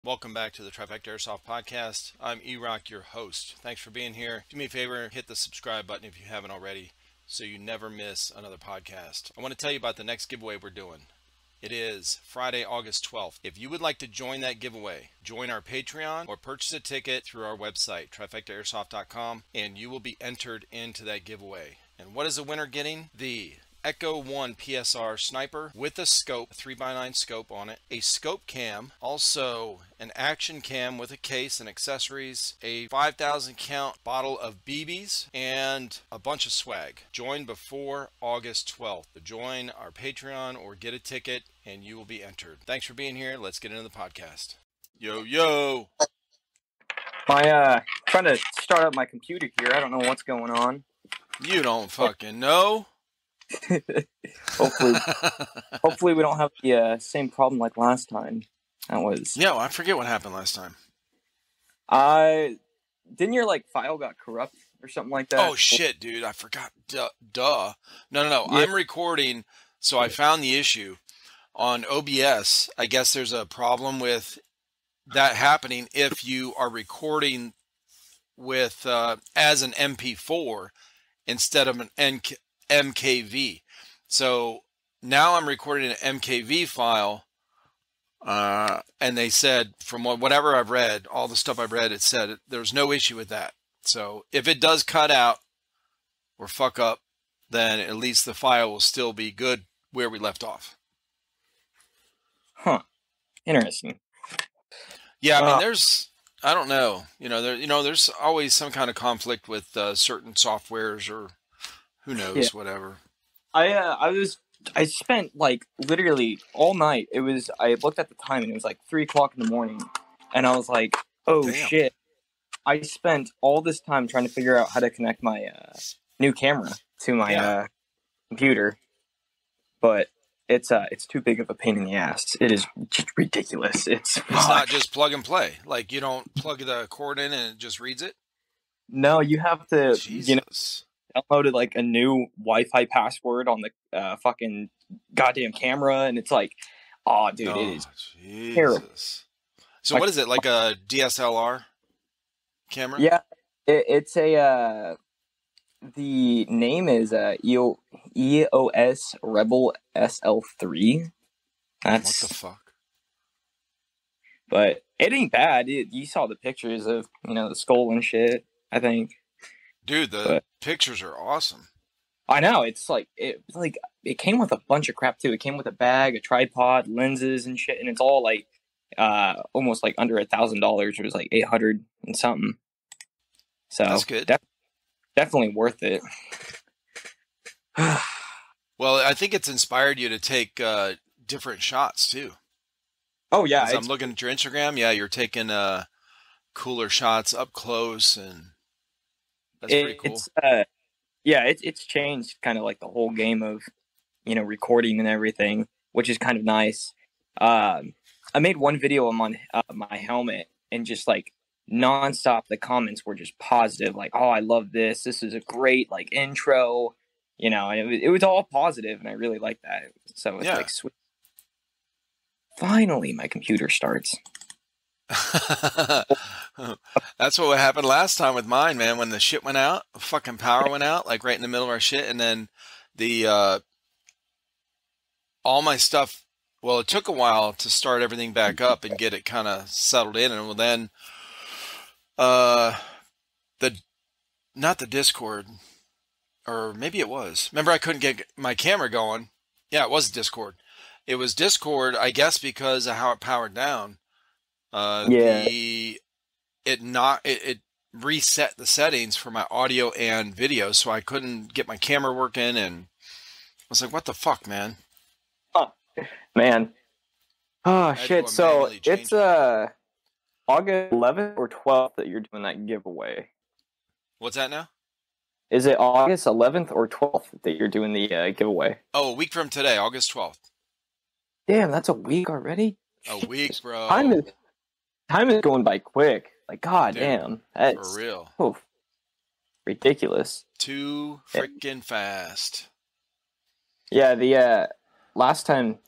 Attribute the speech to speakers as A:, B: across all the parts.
A: Welcome back to the TriFecta Airsoft podcast. I'm E-Rock, your host. Thanks for being here. Do me a favor, hit the subscribe button if you haven't already so you never miss another podcast. I want to tell you about the next giveaway we're doing. It is Friday, August 12th. If you would like to join that giveaway, join our Patreon or purchase a ticket through our website, TriFectaAirsoft.com, and you will be entered into that giveaway. And what is the winner getting? The Echo 1 PSR sniper with a scope, a 3x9 scope on it, a scope cam, also an action cam with a case and accessories, a 5,000 count bottle of BBs, and a bunch of swag. Join before August 12th. Join our Patreon or get a ticket and you will be entered. Thanks for being here. Let's get into the podcast. Yo, yo.
B: Trying to start up my computer here. I don't know what's going on.
A: You don't fucking know.
B: Hopefully we don't have the same problem like last time.
A: Yeah, well, I forget what happened last time.
B: Didn't your file got corrupt or something like that?
A: Oh shit, dude, I forgot. Duh. No.
B: Yeah.
A: I'm recording, so I found the issue on OBS. I guess there's a problem with that happening if you are recording with as an MP4 instead of an MKV. So now I'm recording an MKV file, and they said, from whatever I've read, all the stuff I've read, it said there's no issue with that. So if it does cut out or fuck up, then at least the file will still be good where we left off.
B: Huh. Interesting.
A: Yeah, I mean, I don't know. There's always some kind of conflict with certain softwares or who knows, whatever.
B: I spent literally all night. I looked at the time and it was 3 o'clock in the morning, and I was like, oh
A: Damn.
B: shit. I spent all this time trying to figure out how to connect my new camera to my computer, but it's too big of a pain in the ass. It is just ridiculous. It's
A: not just plug and play. Like, you don't plug the cord in and it just reads it?
B: No, you have to
A: Jesus.
B: downloaded a new Wi-Fi password on the fucking goddamn camera, and it's oh dude, it is terrible.
A: So what is it, like a DSLR camera?
B: Yeah, it's a the name is EOS Rebel SL3. That's
A: what the fuck.
B: But it ain't bad. You saw the pictures of the skull and shit, I think.
A: Dude, the pictures are awesome.
B: I know. It came with a bunch of crap too. It came with a bag, a tripod, lenses, and shit, and it's all almost under $1,000. It was $800 and something. So
A: that's good.
B: Definitely worth it.
A: Well, I think it's inspired you to take different shots too.
B: Oh yeah,
A: I'm looking at your Instagram. Yeah, you're taking cooler shots up close, and that's pretty cool.
B: It's changed kind of the whole game of recording and everything, which is kind of nice. I made one video on my helmet, and just nonstop the comments were just positive, oh, I love this is a great intro, and it was all positive, and I really like that. So it's sweet. Finally my computer starts.
A: That's what happened last time with mine, man. When the shit went out, fucking power went out, right in the middle of our shit, and then the all my stuff. Well, it took a while to start everything back up and get it kind of settled in, and then not the Discord, or maybe it was. Remember, I couldn't get my camera going. Yeah, it was Discord. It was Discord, I guess, because of how it powered down. It reset the settings for my audio and video, so I couldn't get my camera working, and I was like, what the fuck, man?
B: Oh, man. Oh, shit. So it's August 11th or 12th that you're doing that giveaway.
A: What's that now?
B: Is it August 11th or 12th that you're doing the giveaway?
A: Oh, a week from today, August 12th.
B: Damn, that's a week already?
A: A week, bro.
B: Time is going by quick. God damn. That's
A: for real.
B: Oh, ridiculous.
A: Too freaking fast.
B: Yeah, the last time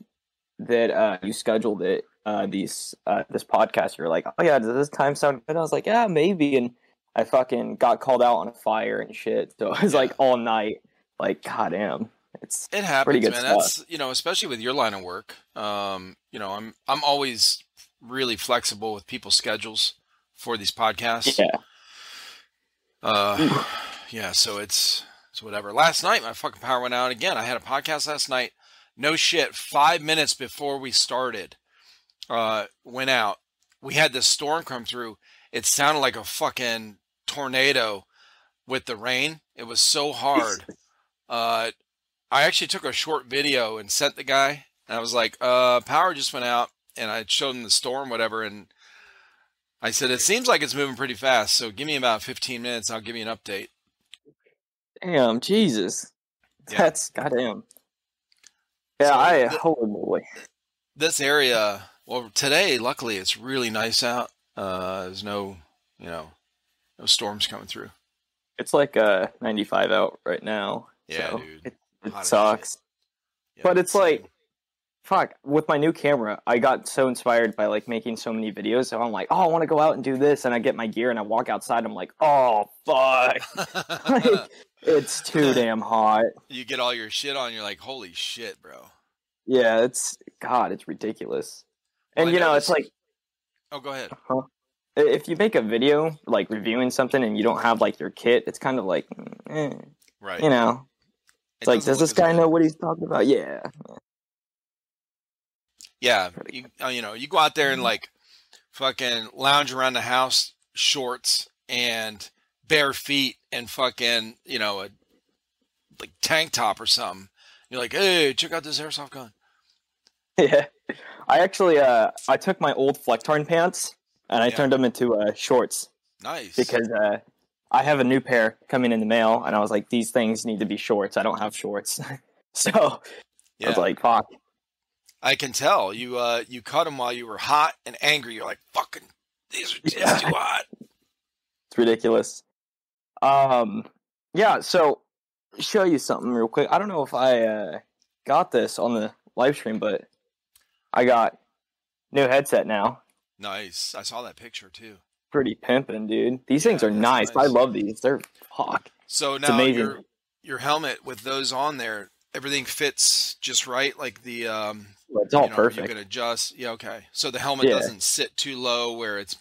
B: that you scheduled it, this podcast. You're like, oh yeah, does this time sound good? I was like, yeah, maybe. And I fucking got called out on a fire and shit. So it was like all night. Like, goddamn,
A: it happens,
B: pretty good
A: man.
B: stuff.
A: That's, you know, especially with your line of work. You know, I'm always really flexible with people's schedules for these podcasts. Yeah. So it's whatever. Last night my fucking power went out again. I had a podcast last night. No shit. 5 minutes before we started, went out. We had this storm come through. It sounded like a fucking tornado with the rain. It was so hard. I actually took a short video and sent the guy. And I was like, power just went out. And I showed him the storm, whatever. And I said, it seems like it's moving pretty fast. So give me about 15 minutes. I'll give you an update.
B: Damn, Jesus.
A: Yeah.
B: That's goddamn. Yeah, so holy moly.
A: This area, well, today, luckily, it's really nice out. There's no storms coming through.
B: It's like 95 out right now.
A: Yeah,
B: so
A: dude.
B: It sucks.
A: Yeah,
B: but it's like, fuck, with my new camera, I got so inspired by like making so many videos. So I'm like, oh, I want to go out and do this. And I get my gear and I walk outside. I'm like, oh, fuck. Like, it's too damn hot.
A: You get all your shit on. You're like, holy shit, bro.
B: Yeah, it's ridiculous. Well, and, it's like.
A: Oh, go ahead.
B: If you make a video, like reviewing something and you don't have like your kit, it's kind of like,
A: right.
B: It's like, does this guy know what he's talking about? Yeah.
A: Yeah, you go out there and like fucking lounge around the house, shorts and bare feet and fucking, a like tank top or something. You're like, hey, check out this airsoft gun.
B: Yeah, I actually I took my old Flecktarn pants and I turned them into shorts.
A: Nice.
B: Because I have a new pair coming in the mail, and I was like, these things need to be shorts. I don't have shorts, so I was like, fuck.
A: I can tell you cut them while you were hot and angry. You're like, fucking, these are just too hot.
B: It's ridiculous. Yeah. So show you something real quick. I don't know if I got this on the live stream, but I got new headset now.
A: Nice. I saw that picture too.
B: Pretty pimping, dude. These things are nice. I love these. They're fuck.
A: So now your helmet with those on there, everything fits just right, like the
B: it's all perfect.
A: You can adjust. Yeah, okay. So the helmet doesn't sit too low where it's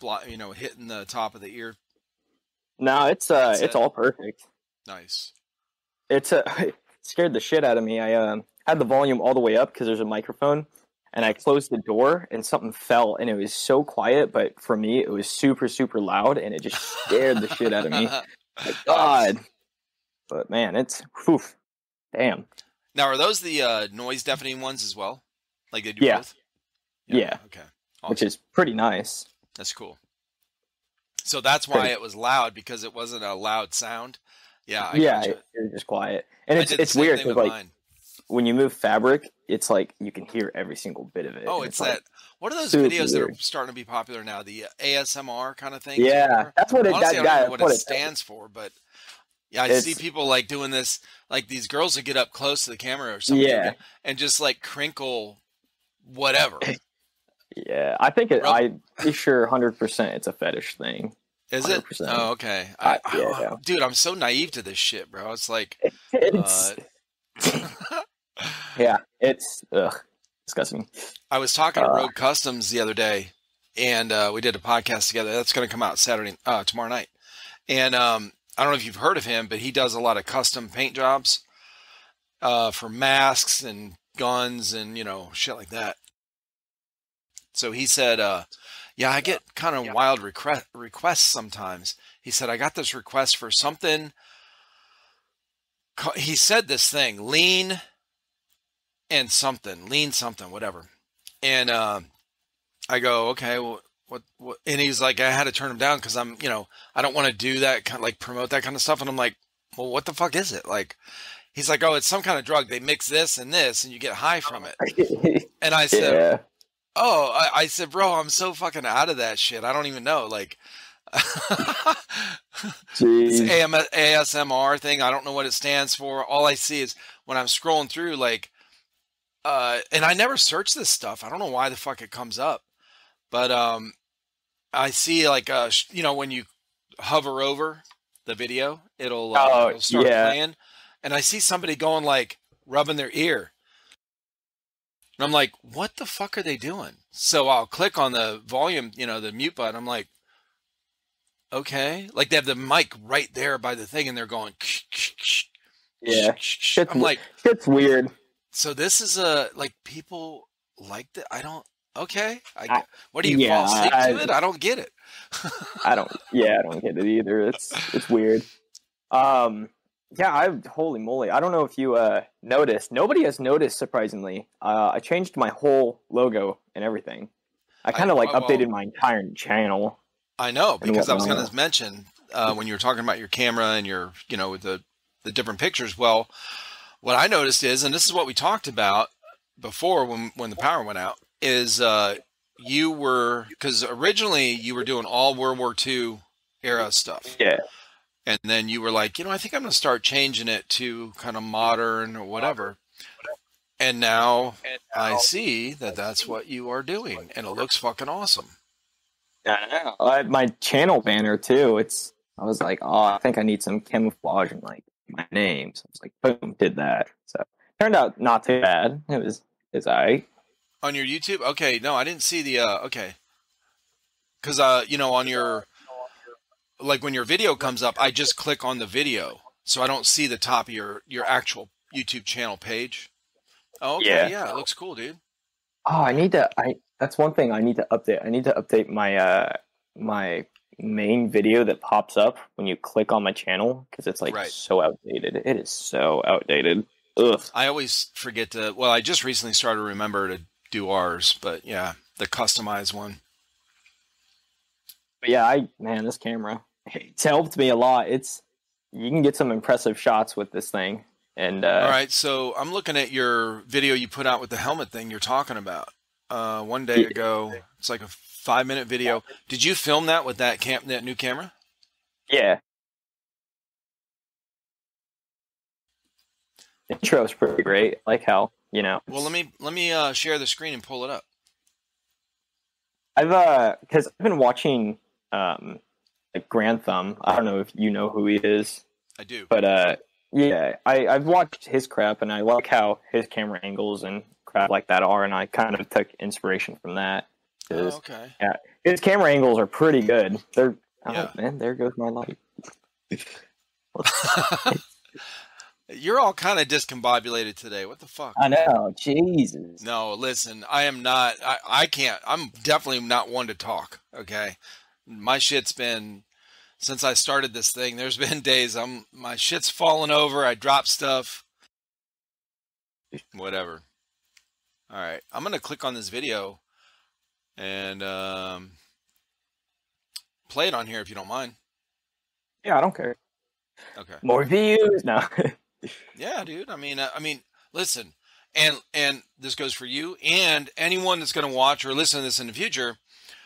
A: hitting the top of the ear.
B: No, it's all perfect.
A: Nice.
B: It scared the shit out of me. I had the volume all the way up because there's a microphone, and I closed the door and something fell, and it was so quiet, but for me it was super, super loud, and it just scared the shit out of me. My God. But man, it's damn.
A: Now, are those the noise deafening ones as well? Like they do both?
B: Yeah.
A: Okay. Awesome.
B: Which is pretty nice.
A: That's cool. So that's why it was loud, because it wasn't a loud sound. Yeah.
B: It was just quiet. And it's weird because like when you move fabric, it's like you can hear every single bit of it.
A: Oh, it's that. What are those videos that are starting to be popular now? The ASMR kind of thing?
B: Yeah. That's what
A: Honestly, I don't know what it stands for, but yeah, I see people like doing this, like these girls that get up close to the camera or something and just like crinkle whatever.
B: Yeah, I think I'm pretty sure 100% it's a fetish thing.
A: Is
B: 100%.
A: it? Oh, okay. Dude, I'm so naive to this shit, bro. It's like,
B: yeah, it's disgusting.
A: I was talking to Rogue Customs the other day, and we did a podcast together. That's going to come out tomorrow night. And I don't know if you've heard of him, but he does a lot of custom paint jobs for masks and guns and, shit like that. So he said, I get kind of wild requests sometimes. He said, I got this request for something. He said this thing, lean something, whatever. And I go, okay, well, what? And he's like, I had to turn him down because I'm, I don't want to do that kind of like promote that kind of stuff. And I'm like, well, what the fuck is it? Like, he's like, oh, it's some kind of drug. They mix this and this and you get high from it. And I said, I said, bro, I'm so fucking out of that shit. I don't even know. Like, this ASMR thing, I don't know what it stands for. All I see is when I'm scrolling through, like, and I never search this stuff. I don't know why the fuck it comes up. But I see like you know, when you hover over the video, it'll start playing, and I see somebody going like rubbing their ear, and I'm like, what the fuck are they doing? So I'll click on the volume, you know, the mute button. I'm like, okay, like they have the mic right there by the thing, and they're going.
B: Yeah,
A: I'm like,
B: it's weird.
A: So this is like people like that. I don't. Okay, what do you fall asleep to it? I don't get it.
B: I don't get it either. It's weird. Yeah, holy moly. I don't know if you noticed. Nobody has noticed, surprisingly. I changed my whole logo and everything. I kind of updated my entire channel.
A: I know, because I was going to mention when you were talking about your camera and your, you know, with the different pictures. Well, what I noticed is, and this is what we talked about before when the power went out, is you were, because originally you were doing all World War II era stuff.
B: Yeah.
A: And then you were like, you know, I think I'm going to start changing it to kind of modern or whatever. And now I see that that's what you are doing, and it looks fucking awesome.
B: I know. My channel banner too. I was like, oh, I think I need some camouflage in like my name. So I was like, boom, did that. So turned out not too bad. It's alright.
A: On your YouTube? Okay, no, I didn't see the okay. Because you know, on your, like when your video comes up, I just click on the video, so I don't see the top of your actual YouTube channel page. Oh, okay, yeah, it looks cool, dude.
B: Oh, that's one thing I need to update. I need to update my my main video that pops up when you click on my channel, because it's like so outdated. It is so outdated. Ugh.
A: I always forget to. Well, I just recently started to remember to do ours, but yeah, the customized one.
B: But yeah, man, this camera, it's helped me a lot. You can get some impressive shots with this thing. And
A: all right, so I'm looking at your video you put out with the helmet thing you're talking about. One day ago, it's like a 5-minute video. Did you film that with that new camera?
B: Yeah. The intro's pretty great. I like how, you know.
A: Well, let me share the screen and pull it up.
B: Because I've been watching like Grand Thumb. I don't know if you know who he is.
A: I do.
B: But yeah, I've watched his crap, and I like how his camera angles and crap like that are, and I kind of took inspiration from that.
A: Oh, okay.
B: Yeah, his camera angles are pretty good. Man, there goes my light.
A: You're all kind of discombobulated today. What the fuck?
B: I know. Jesus.
A: No, listen, I am not. I can't. I'm definitely not one to talk. Okay, my shit's been, since I started this thing, there's been days my shit's fallen over. I drop stuff. Whatever. All right, I'm gonna click on this video and play it on here if you don't mind.
B: Yeah, I don't care.
A: Okay.
B: More views? No.
A: Yeah, dude. I mean, listen, and this goes for you and anyone that's going to watch or listen to this in the future.